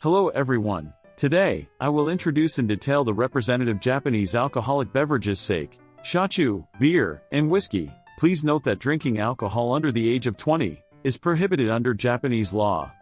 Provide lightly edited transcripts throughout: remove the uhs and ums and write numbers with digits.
Hello everyone. Today, I will introduce in detail the representative Japanese alcoholic beverages sake, shochu, beer, and whiskey. Please note that drinking alcohol under the age of 20 is prohibited under Japanese law.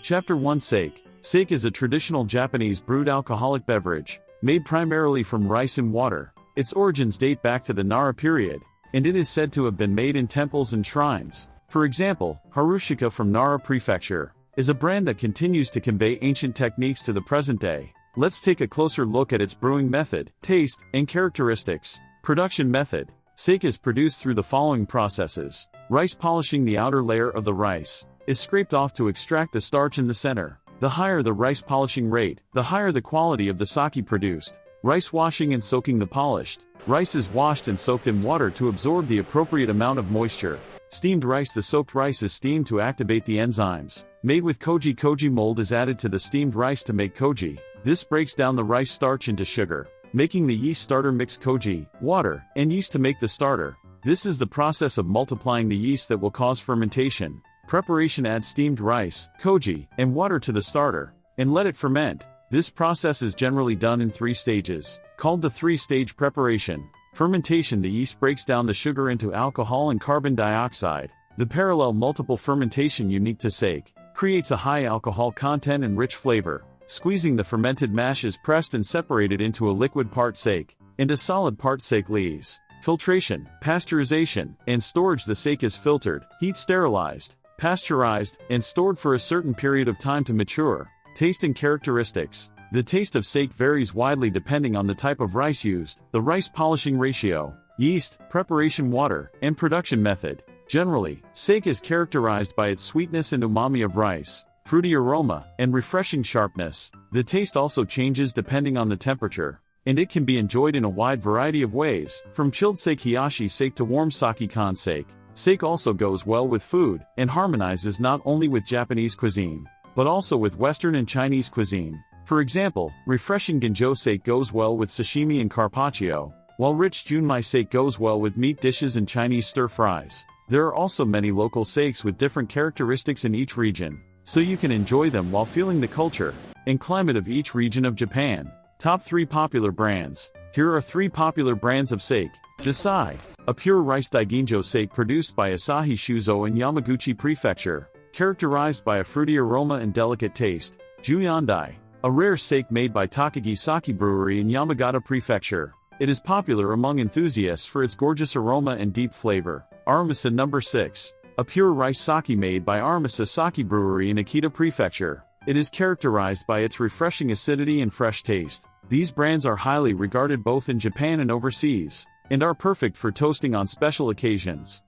Chapter 1 Sake. Sake is a traditional Japanese brewed alcoholic beverage, made primarily from rice and water. Its origins date back to the Nara period, and it is said to have been made in temples and shrines. For example, Harushika from Nara Prefecture is a brand that continues to convey ancient techniques to the present day. Let's take a closer look at its brewing method, taste, and characteristics. Production method. Sake is produced through the following processes. Rice polishing. The outer layer of the rice is scraped off to extract the starch in the center. The higher the rice polishing rate, the higher the quality of the sake produced. Rice washing and soaking. The polished rice is washed and soaked in water to absorb the appropriate amount of moisture. Steamed rice. The soaked rice is steamed to activate the enzymes. Made with koji. Koji mold is added to the steamed rice to make koji. This breaks down the rice starch into sugar, making the yeast starter. Mix koji, water, and yeast to make the starter. This is the process of multiplying the yeast that will cause fermentation. Preparation. Add steamed rice, koji, and water to the starter, and let it ferment. This process is generally done in 3 stages, called the 3-stage preparation. Fermentation. The yeast breaks down the sugar into alcohol and carbon dioxide. The parallel multiple fermentation, unique to sake, creates a high alcohol content and rich flavor. Squeezing. The fermented mash is pressed and separated into a liquid part sake and a solid part sake lees. Filtration, pasteurization, and storage. The sake is filtered, heat sterilized, pasteurized, and stored for a certain period of time to mature. Taste and characteristics. The taste of sake varies widely depending on the type of rice used, the rice polishing ratio, yeast, preparation, water, and production method. Generally, sake is characterized by its sweetness and umami of rice, fruity aroma, and refreshing sharpness. The taste also changes depending on the temperature, and it can be enjoyed in a wide variety of ways, from chilled sake, hiyashi sake, to warm sake kon sake. Sake also goes well with food, and harmonizes not only with Japanese cuisine, but also with Western and Chinese cuisine. For example, refreshing ginjo sake goes well with sashimi and carpaccio, while rich junmai sake goes well with meat dishes and Chinese stir-fries. There are also many local sakes with different characteristics in each region, so you can enjoy them while feeling the culture and climate of each region of Japan. Top 3 popular brands. Here are 3 popular brands of sake. Desai, a pure rice daiginjo sake produced by Asahi Shuzo in Yamaguchi Prefecture, characterized by a fruity aroma and delicate taste. Juyandai, a rare sake made by Takagi Sake Brewery in Yamagata Prefecture. It is popular among enthusiasts for its gorgeous aroma and deep flavor. Armasa No. 6, a pure rice sake made by Armasa Sake Brewery in Akita Prefecture. It is characterized by its refreshing acidity and fresh taste. These brands are highly regarded both in Japan and overseas, and are perfect for toasting on special occasions.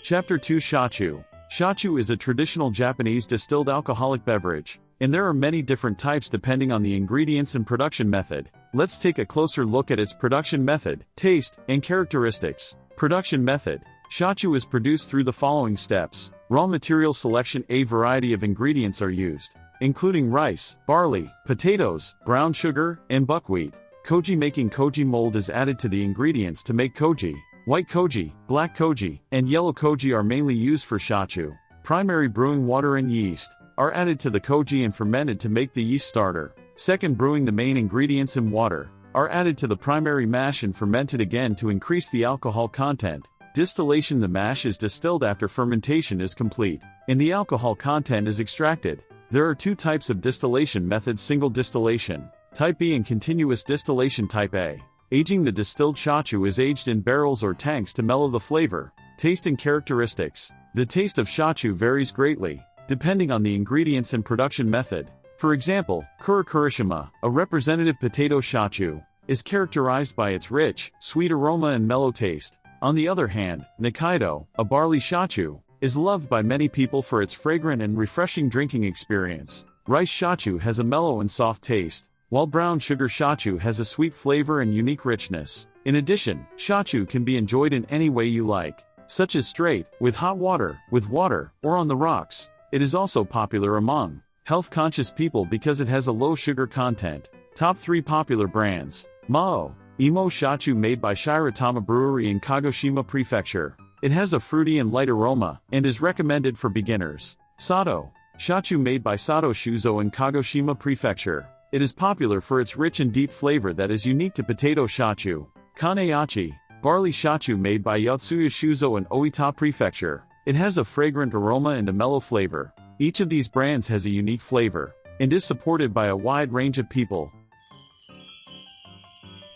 Chapter 2 Shochu. Shochu is a traditional Japanese distilled alcoholic beverage, and there are many different types depending on the ingredients and production method. Let's take a closer look at its production method, taste, and characteristics. Production method. Shochu is produced through the following steps. Raw material selection. A variety of ingredients are used, including rice, barley, potatoes, brown sugar, and buckwheat. Koji making. Koji mold is added to the ingredients to make koji. White koji, black koji, and yellow koji are mainly used for shochu. Primary brewing. Water and yeast are added to the koji and fermented to make the yeast starter. Second brewing. The main ingredients and water are added to the primary mash and fermented again to increase the alcohol content. Distillation. The mash is distilled after fermentation is complete, and the alcohol content is extracted. There are 2 types of distillation methods: single distillation, type B, and continuous distillation, type A. Aging. The distilled shochu is aged in barrels or tanks to mellow the flavor. Taste and characteristics. The taste of shochu varies greatly, depending on the ingredients and production method. For example, Kurakurashima, a representative potato shochu, is characterized by its rich, sweet aroma and mellow taste. On the other hand, Nikaido, a barley shochu, is loved by many people for its fragrant and refreshing drinking experience. Rice shochu has a mellow and soft taste, while brown sugar shochu has a sweet flavor and unique richness. In addition, shochu can be enjoyed in any way you like, such as straight, with hot water, or on the rocks. It is also popular among health-conscious people because it has a low sugar content. Top 3 popular brands. Mao, Imo shochu made by Shiratama Brewery in Kagoshima Prefecture. It has a fruity and light aroma, and is recommended for beginners. Sato. Shochu made by Sato Shuzo in Kagoshima Prefecture. It is popular for its rich and deep flavor that is unique to potato shochu. Kaneachi. Barley shochu made by Yotsuya Shuzo in Oita Prefecture. It has a fragrant aroma and a mellow flavor. Each of these brands has a unique flavor, and is supported by a wide range of people.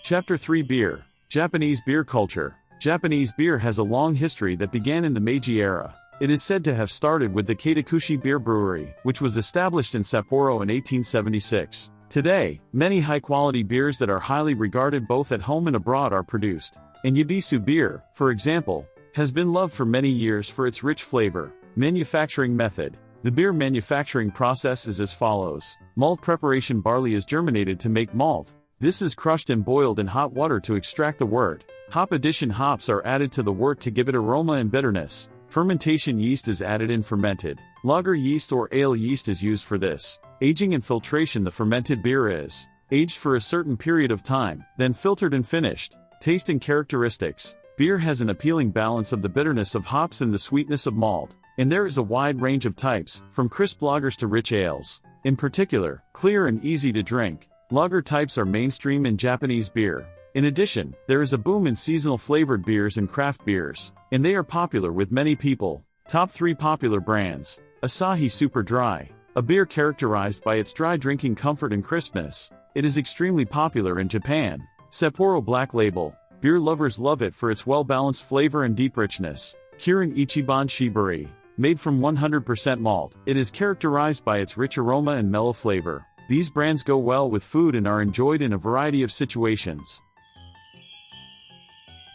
Chapter 3 Beer. Japanese beer culture. Japanese beer has a long history that began in the Meiji era. It is said to have started with the Kaitakushi Beer Brewery, which was established in Sapporo in 1876. Today, many high-quality beers that are highly regarded both at home and abroad are produced. And Yabisu beer, for example, has been loved for many years for its rich flavor. Manufacturing method. The beer manufacturing process is as follows. Malt preparation. Barley is germinated to make malt. This is crushed and boiled in hot water to extract the wort. Hop addition. Hops are added to the wort to give it aroma and bitterness. Fermentation. Yeast is added in fermented. Lager yeast or ale yeast is used for this. Aging and filtration. The fermented beer is aged for a certain period of time, then filtered and finished. Taste and characteristics. Beer has an appealing balance of the bitterness of hops and the sweetness of malt. And there is a wide range of types, from crisp lagers to rich ales. In particular, clear and easy to drink. Lager types are mainstream in Japanese beer. In addition, there is a boom in seasonal flavored beers and craft beers, and they are popular with many people. Top 3 popular brands. Asahi Super Dry. A beer characterized by its dry drinking comfort and crispness. It is extremely popular in Japan. Sapporo Black Label. Beer lovers love it for its well-balanced flavor and deep richness. Kirin Ichiban Shibari. Made from 100% malt, it is characterized by its rich aroma and mellow flavor. These brands go well with food and are enjoyed in a variety of situations.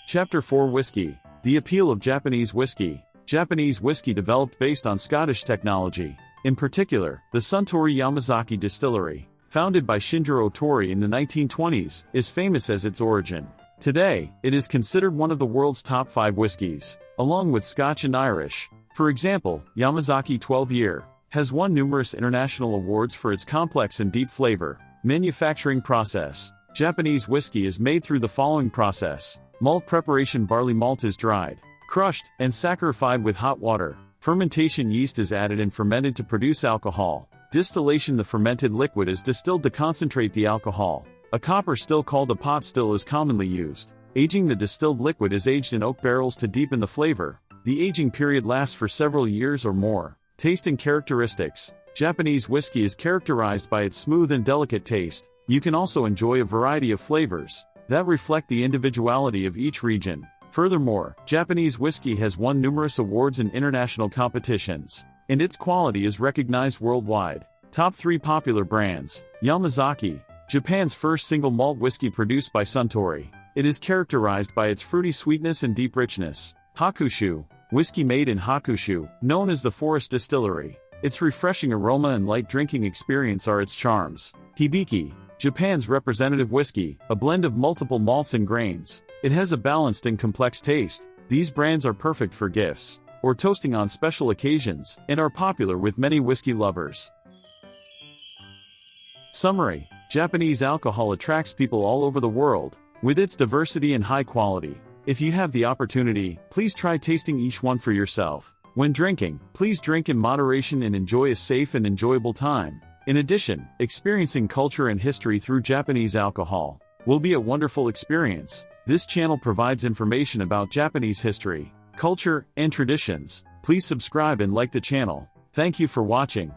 Chapter 4 Whiskey. The appeal of Japanese whiskey. Japanese whiskey developed based on Scottish technology. In particular, the Suntory Yamazaki Distillery, founded by Shinjiro Tori in the 1920s, is famous as its origin. Today, it is considered one of the world's top 5 whiskeys, along with Scotch and Irish. For example, Yamazaki 12-year has won numerous international awards for its complex and deep flavor. Manufacturing process. Japanese whiskey is made through the following process. Malt preparation. Barley malt is dried, crushed, and saccharified with hot water. Fermentation. Yeast is added and fermented to produce alcohol. Distillation. The fermented liquid is distilled to concentrate the alcohol. A copper still called a pot still is commonly used. Aging. The distilled liquid is aged in oak barrels to deepen the flavor. The aging period lasts for several years or more. Taste and characteristics. Japanese whiskey is characterized by its smooth and delicate taste. You can also enjoy a variety of flavors that reflect the individuality of each region. Furthermore, Japanese whiskey has won numerous awards in international competitions, and its quality is recognized worldwide. Top 3 popular brands. Yamazaki. Japan's first single malt whiskey produced by Suntory. It is characterized by its fruity sweetness and deep richness. Hakushu. Whiskey made in Hakushu, known as the Forest Distillery. Its refreshing aroma and light drinking experience are its charms. Hibiki. Japan's representative whiskey, a blend of multiple malts and grains. It has a balanced and complex taste. These brands are perfect for gifts or toasting on special occasions, and are popular with many whiskey lovers. Summary. Japanese alcohol attracts people all over the world, with its diversity and high quality. If you have the opportunity, please try tasting each one for yourself. When drinking, please drink in moderation and enjoy a safe and enjoyable time. In addition, experiencing culture and history through Japanese alcohol will be a wonderful experience. This channel provides information about Japanese history, culture, and traditions. Please subscribe and like the channel. Thank you for watching.